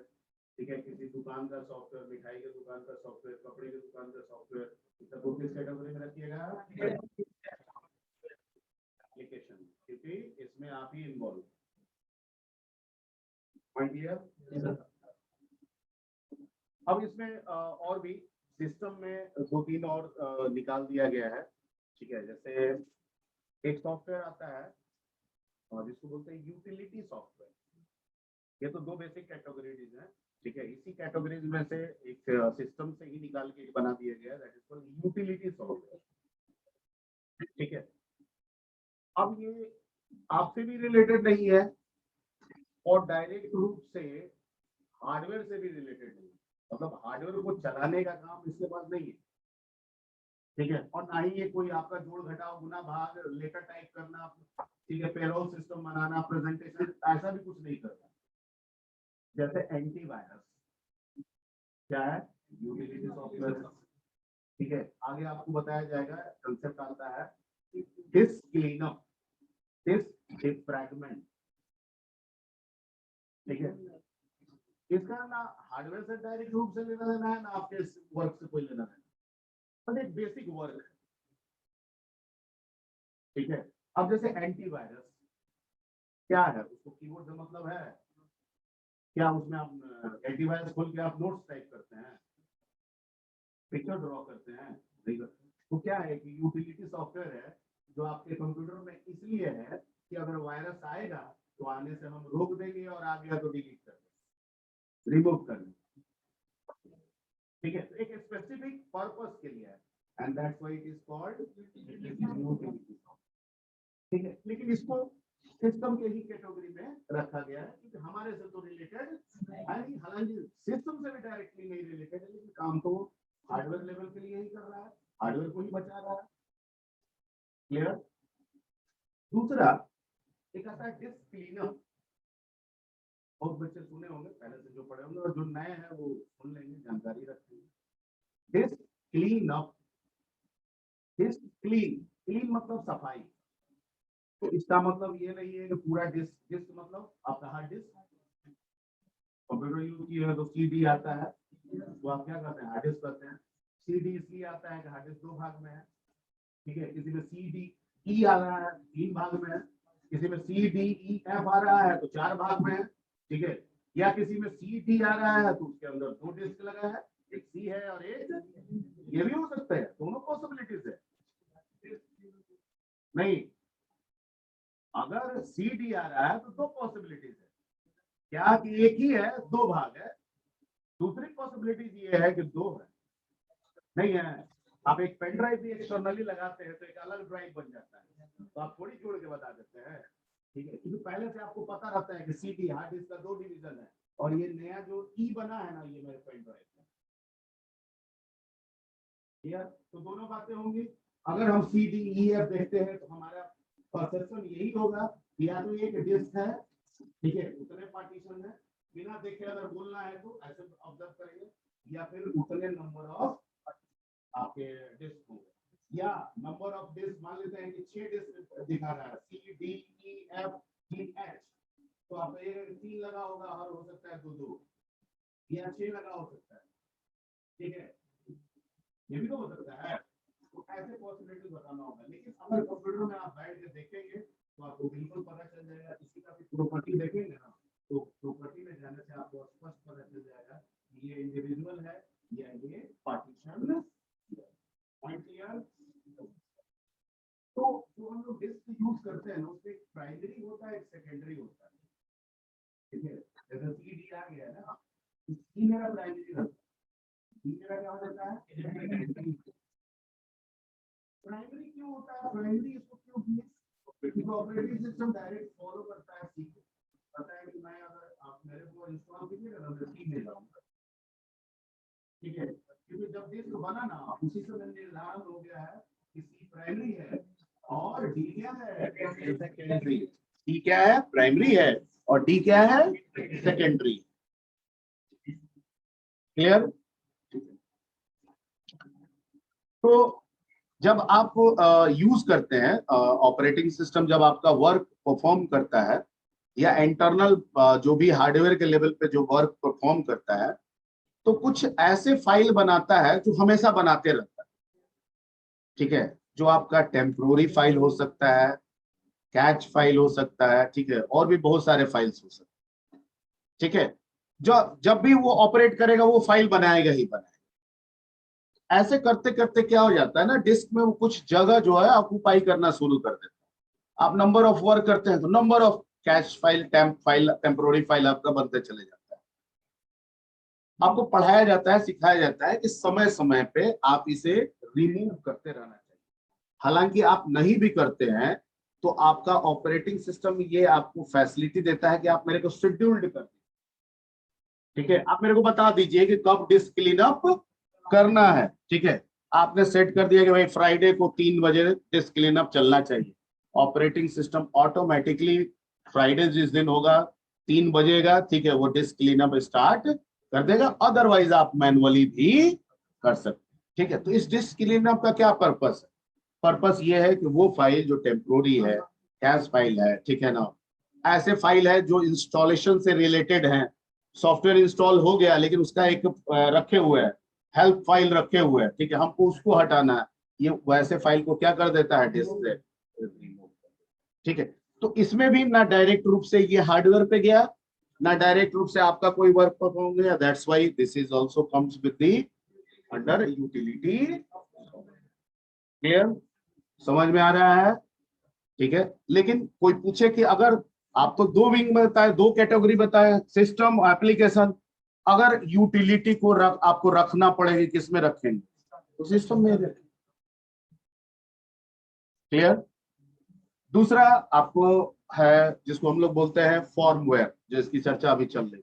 ठीक है, किसी दुकान का सॉफ्टवेयर, मिठाई की दुकान का सॉफ्टवेयर, कपड़े की दुकान का सॉफ्टवेयर, सबको किस कैटेगरी में रखिएगा? एप्लीकेशन, क्योंकि इसमें आप ही इन्वॉल्व। Point clear? अब इसमें और भी सिस्टम में 2-3 और निकाल दिया गया है, ठीक है। जैसे एक सॉफ्टवेयर आता है और जिसको बोलते हैं यूटिलिटी सॉफ्टवेयर। ये तो 2 बेसिक कैटेगरीज हैं, ठीक है। इसी कैटेगरीज में से एक सिस्टम से ही निकाल के बना दिया गया है, that is called utility software, ठीक है। अब ये आपसे भी रिलेटेड नहीं है और डायरेक्ट रूप से हार्डवेयर से भी रिलेटेड नहीं है, मतलब हार्डवेयर को चलाने का काम इसके पास नहीं है, ठीक है। और ना ही ये कोई आपका जोड़ घटाव गुना भाग लेटर टाइप करना, ठीक है, पेरोल सिस्टम बनाना, प्रेजेंटेशन, ऐसा भी कुछ नहीं करता। जैसे एंटीवायरस क्या है, यूटिलिटी सॉफ्टवेयर, ठीक है। आगे आपको बताया जाएगा, कंसेप्ट आता है डिस्क क्लीनअप, डिस्क डिफ्रैगमेंट, ठीक है। इसका ना हार्डवेयर से डायरेक्ट रूप से लेना देना है, ना आपके वर्क से कोई लेना देना, बट एक बेसिक वर्क, ठीक है। अब जैसे एंटीवायरस क्या है, उसको कीवर्ड से मतलब है क्या, उसमें आप एंटीवायरस खोल के आप नोट्स टाइप करते हैं, पिक्चर ड्रॉ करते हैं, नहीं करते। तो क्या है कि यूटिलिटी सॉफ्टवेयर है जो आपके कंप्यूटर में इसलिए है कि अगर वायरस आएगा तो आने से हम रोक देंगे और आ गया तो डिलीट कर देंगे, रिमूव कर देंगे, ठीक है। तो एक स्पेसिफिक पर्पस के लिए है, and that's why it is called utility, ठीक है। लेकिन इसको सिस्टम के ही कैटेगरी में रखा गया है क्योंकि हमारे से तो रिलेटेड है नहीं, हालांकि सिस्टम से भी डायरेक्टली नहीं रिलेटेड है, लेकिन काम तो हार्डवेयर लेवल के लिए ही कर रहा है, हार्डवेयर को ही बचा रहा है। क्लियर? दूसरा एक आता है डिस्क क्लीनअप, बहुत बच्चे सुने होंगे पहले से जो पढ़े होंगे, और जो नए हैं वो सुन लेंगे, जानकारी रखेंगे। Disc cleanup, disc clean, clean मतलब सफाई, तो इसका मतलब ये नहीं है कि पूरा डिस्क, डिस्क मतलब आपका हार्ड डिस्क, कंप्यूटर यूज किया है तो सीडी आता है, तो आप क्या करते हैं, हार्ड डिस्क करते हैं। सीडी इसलिए आता है कि हार्ड डिस्क 2 भाग में है, ठीक है। किसी में सीडी ई आ रहा है 3 भाग में है, किसी में सी डी ई एफ आ रहा है तो 4 भाग में है, ठीक है। या किसी में सी डी आ रहा है तो उसके अंदर 2 डिस्क लगा है, एक सी है और एक, ये भी हो सकता है, दोनों पॉसिबिलिटीज है। नहीं, अगर सी डी आ रहा है तो 2 पॉसिबिलिटीज है, क्या कि एक ही है 2 भाग है, दूसरी पॉसिबिलिटीज ये है कि 2 है, नहीं है। आप एक पेन ड्राइव भी एक्सटर्नली लगाते हैं तो एक अलग ड्राइव बन जाता है, तो आप थोड़ी जोड़ के बता देते हैं, ठीक है। क्योंकि पहले से आपको पता रहता है कि सीडी हार्ड डिस्क का 2 डिवीजन है, और ये नया जो ई बना है ना, ये मेरे पेन ड्राइव है, ठीक है। तो दोनों बातें होंगी। अगर हम सी डी ई एफ देखते हैं तो हमारा परसेप्शन यही होगा, या तो एक डिस्क है, ठीक है, उतने पार्टीशन है, बिना देखे अगर बोलना है तो ऐसे ऑब्जर्व करेंगे, या फिर उतने नंबर ऑफ आपके डिस्क होंगे, या नंबर ऑफ डिस्क मान लेते हैं कि 6 डिस्क दिखा रहा है, C D E F G H, तो आप ये 3 लगा होगा और हो सकता है 2 या 6 लगा हो सकता है, ठीक है, ये भी तो हो सकता है। तो ऐसे पॉसिबिलिटी बताना होगा, लेकिन अगर कंप्यूटर में आप बैठ के देखेंगे तो आपको बिल्कुल पता चल जाएगा। किसी का भी प्रॉपर्टी देखेंगे ना, तो प्रॉपर्टी में जाने से आपको स्पष्ट पता चल जाएगा कि ये इंडिविजुअल है या ये पार्टीशन। Point clear? तो जो हम लोग डिस्क यूज करते हैं ना, उसमें एक प्राइमरी होता है, एक सेकेंडरी होता है, ठीक है। जैसे सीडी आ गया है ना, सी मेरा प्राइमरी रहता है, सी मेरा क्या होता है, प्राइमरी क्यों होता है, प्राइमरी इसको क्यों किए, क्योंकि ऑपरेटिंग सिस्टम डायरेक्ट फॉलो करता है सी को, पता है कि मैं अगर आप मेरे को इंस्टॉल कीजिएगा ना, मैं सी में जाऊंगा, ठीक है। क्योंकि जब डिस्क बना ना, उसी समय निर्धारण हो गया है कि सी प्राइमरी है और डी क्या है, सेकेंडरी। डी क्या है, प्राइमरी है, और डी क्या है, सेकेंडरी। क्लियर? तो जब आप यूज करते हैं ऑपरेटिंग सिस्टम, जब आपका वर्क परफॉर्म करता है, या इंटरनल जो भी हार्डवेयर के लेवल पे जो वर्क परफॉर्म करता है, तो कुछ ऐसे फाइल बनाता है जो हमेशा बनाते रहता है, ठीक है। जो आपका टेम्पोररी फाइल हो सकता है, कैच फाइल हो सकता है, ठीक है, और भी बहुत सारे फाइल्स हो सकते हैं, ठीक है। जो जब भी वो ऑपरेट करेगा वो फाइल बनाएगा ही बनाएगा। ऐसे करते करते क्या हो जाता है ना, डिस्क में वो कुछ जगह जो है ऑक्यूपाई करना शुरू कर देता है। आप नंबर ऑफ वर्क करते हैं तो number of cash file, temp file, temporary file आपका बनते चले जाता है। आपको पढ़ाया जाता है, सिखाया जाता है कि समय समय पे आप इसे रिमूव करते रहना चाहिए। हालांकि आप नहीं भी करते हैं तो आपका ऑपरेटिंग सिस्टम ये आपको फैसिलिटी देता है कि आप मेरे को शेड्यूल्ड कर दीजिए, ठीक है, आप मेरे को बता दीजिए कि कब डिस्क क्लीन अप करना है, ठीक है। आपने सेट कर दिया कि भाई फ्राइडे को 3 बजे डिस्क क्लीन अप चलना चाहिए। ऑपरेटिंग सिस्टम ऑटोमेटिकली फ्राइडे जिस दिन होगा 3 बजेगा, ठीक है, वो डिस्क क्लीन अप स्टार्ट कर देगा। अदरवाइज आप मैनुअली भी कर सकते हैं, ठीक है। तो इस डिस्क क्लीन अप का क्या पर्पस है? पर्पस ये है कि वो फाइल जो टेम्पोररी है, कैश फाइल है, ठीक है ना, ऐसे फाइल है जो इंस्टॉलेशन से रिलेटेड है। सॉफ्टवेयर इंस्टॉल हो गया लेकिन उसका एक रखे हुए है, हेल्प फाइल रखे हुए हैं, ठीक है, हमको उसको हटाना है। ये वैसे फाइल को क्या कर देता है, डिस्क से रिमूव, ठीक है। तो इसमें भी ना डायरेक्ट रूप से ये हार्डवेयर पे गया, ना डायरेक्ट रूप से आपका कोई वर्क परफॉर्म गया। That's why this is also comes with the under utility. Clear? समझ में आ रहा है? ठीक है। लेकिन कोई पूछे कि अगर आपको दो विंग में बताए, दो कैटेगरी बताए, सिस्टम एप्लीकेशन, अगर यूटिलिटी को आपको रखना पड़ेगी, किस में रखेंगे? तो सिस्टम में रखेंगे। क्लियर? दूसरा आपको है जिसको हम लोग बोलते हैं फॉर्मवेयर, जिसकी चर्चा अभी चल रही है।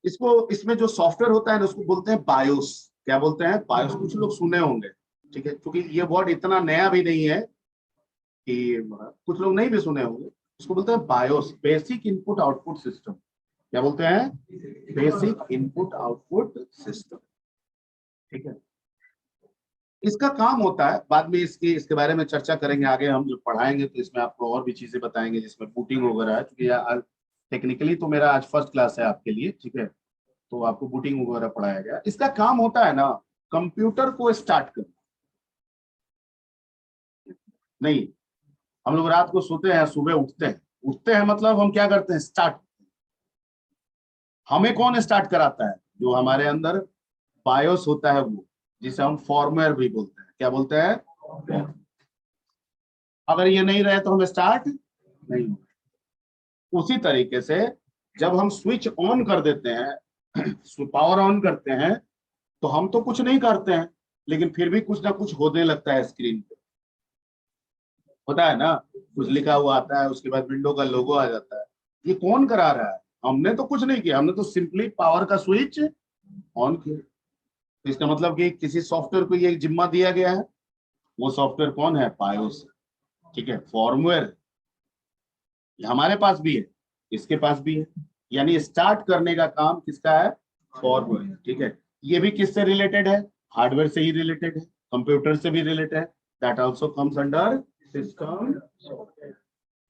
इसको, इसमें जो सॉफ्टवेयर होता है ना उसको बोलते हैं बायोस। क्या बोलते हैं? बायोस। कुछ लोग सुने होंगे, ठीक है, क्योंकि ये वर्ड इतना नया भी नहीं है कि कुछ लोग नहीं भी सुने होंगे। उसको बोलते हैं BIOS, basic input output system. क्या बोलते हैं? बेसिक इनपुट आउटपुट सिस्टम, ठीक है। इसका काम होता है, बाद में इसके बारे में चर्चा करेंगे आगे, हम जो पढ़ाएंगे तो इसमें आपको और भी चीजें बताएंगे जिसमें बूटिंग वगैरह है, क्योंकि टेक्निकली तो मेरा आज फर्स्ट क्लास है आपके लिए, ठीक है। तो आपको बूटिंग वगैरह पढ़ाया गया। इसका काम होता है ना, कंप्यूटर को स्टार्ट करना। नहीं, हम लोग रात को सोते हैं, सुबह उठते हैं, उठते हैं मतलब हम क्या करते हैं, स्टार्ट। हमें कौन स्टार्ट कराता है? जो हमारे अंदर बायोस होता है वो, जिसे हम फॉर्मवेयर भी बोलते हैं। क्या बोलते हैं? अगर ये नहीं रहे तो हम स्टार्ट नहीं होंगे। उसी तरीके से जब हम स्विच ऑन कर देते हैं, पावर ऑन करते हैं, तो हम तो कुछ नहीं करते हैं, लेकिन फिर भी कुछ ना कुछ होने लगता है स्क्रीन पे। होता है ना, कुछ लिखा हुआ आता है, उसके बाद विंडो का लोगो आ जाता है। ये कौन करा रहा है? हमने तो कुछ नहीं किया, हमने तो सिंपली पावर का स्विच ऑन किया। तो इसका मतलब कि किसी सॉफ्टवेयर को ये जिम्मा दिया गया है। वो सॉफ्टवेयर कौन है? बायोस, ठीक है, फॉर्मवेयर। हमारे पास भी है, इसके पास भी है। यानी स्टार्ट करने का काम किसका है? फॉर्मवेयर, ठीक है। ये भी किससे रिलेटेड है? हार्डवेयर से ही रिलेटेड है, कंप्यूटर से भी रिलेटेड है। That also comes under system,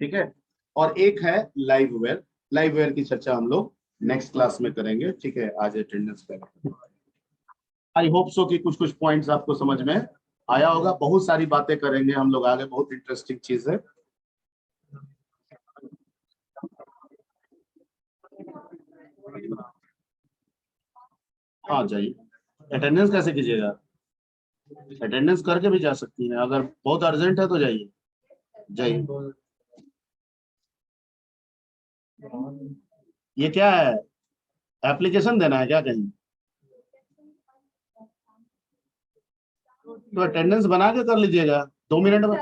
ठीक है। और एक है लाइववेयर। लाइववेयर की चर्चा हम लोग नेक्स्ट क्लास में करेंगे, ठीक है। आज अटेंडेंस पे आई होप सो कि कुछ कुछ पॉइंट्स आपको समझ में आया होगा। बहुत सारी बातें करेंगे हम लोग आगे, बहुत इंटरेस्टिंग चीज है। हाँ जाइए। अटेंडेंस कैसे कीजिएगा? अटेंडेंस करके भी जा सकती हैं, अगर बहुत अर्जेंट है तो जाइए। जाइए। ये क्या है? एप्लीकेशन देना है क्या कहीं? तो अटेंडेंस बना के कर लीजिएगा 2 मिनट में।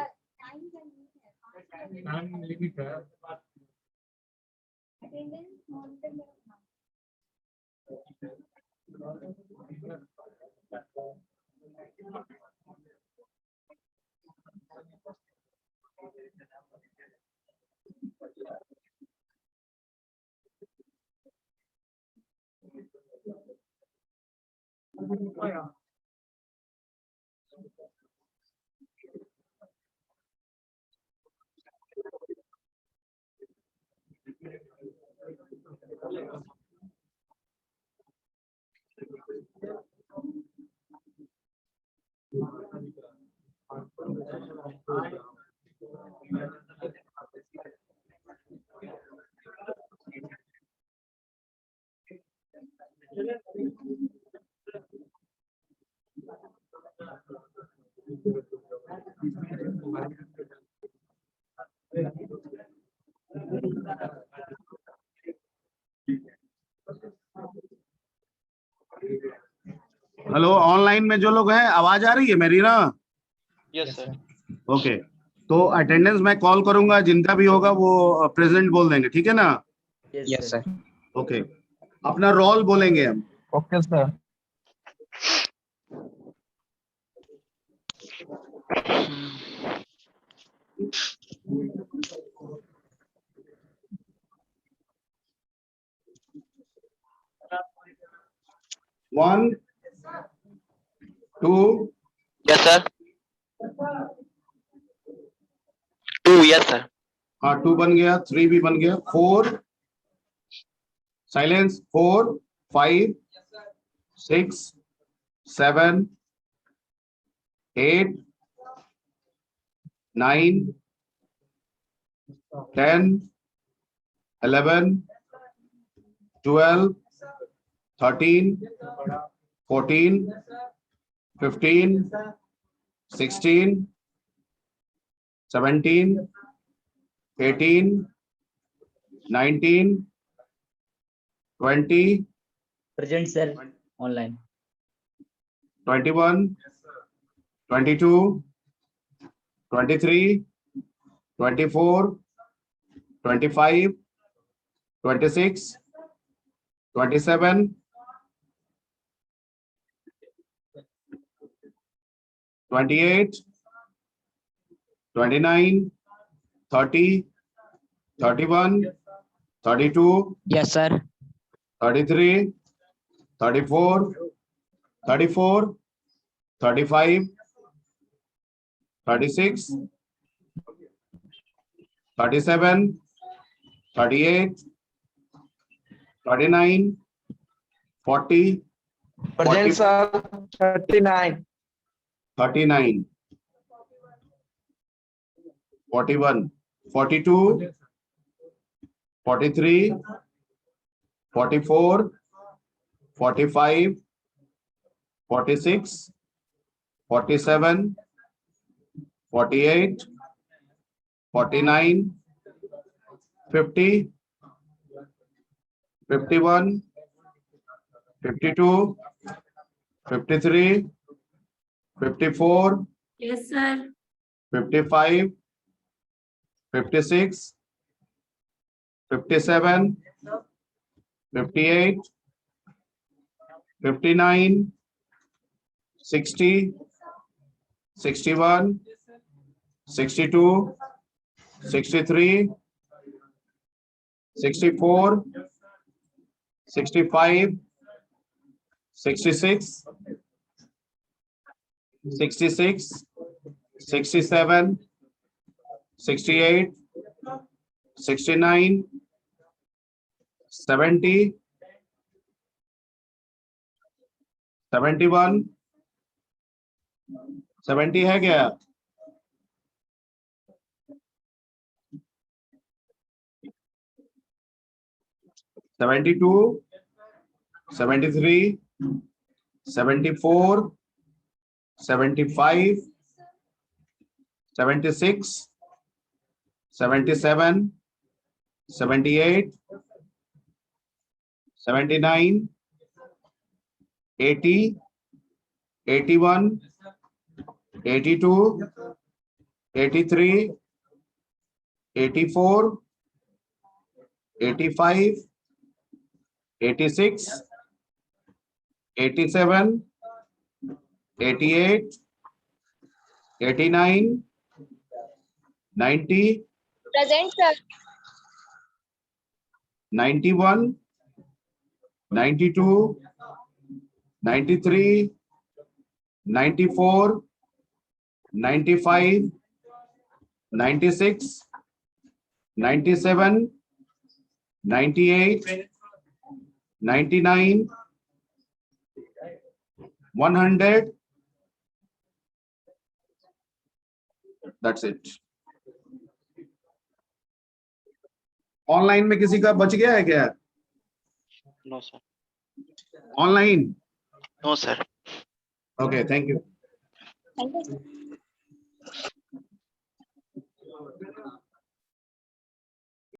हेलो, ऑनलाइन में जो लोग हैं, आवाज आ रही है मेरी ना? Yes sir. ओके, तो अटेंडेंस मैं कॉल करूंगा, जिनका भी होगा वो प्रेजेंट बोल देंगे, ठीक है ना? Yes sir. ओके, अपना रोल बोलेंगे हम। Okay sir. One, two, yes sir. 2 yes sir. हाँ 2 बन गया, 3 भी बन गया, 4, silence, 4, 5, 6, 7, 8, 9, 10, 11, 12, 13, 14, 15, 16, 17, 18, 19, 20, present sir, online. 21, 22, 23, 24, 25, 26, 27, 28, 29, 30, 31, 32, yes sir. 33, 34, 34, 35, 36, 37, 38, 39, 40, present sir 39, 39, 41, 42, 43, 44, 45, 46, 47, 48, 49, 50, 51, 52, 53, 54, Yes, sir. 55, 56, 57, 58, 59, 60, 61, 62, 63, 64, 65, 66, 66, 67, 68, 69, 70, 71, 70 है क्या? 72, 73, 74, 75, 76, 77, 78, 79, 80, 81, 82, 83, 84, 85, 86, 87, 88, 89, 90, Present, sir. 91, 92, 93, 94, 95, 96, 97, 98, 99, 100. That's it. Online में किसी का बच गया है क्या? No sir. Online. No, sir. Okay, thank you. Thank you.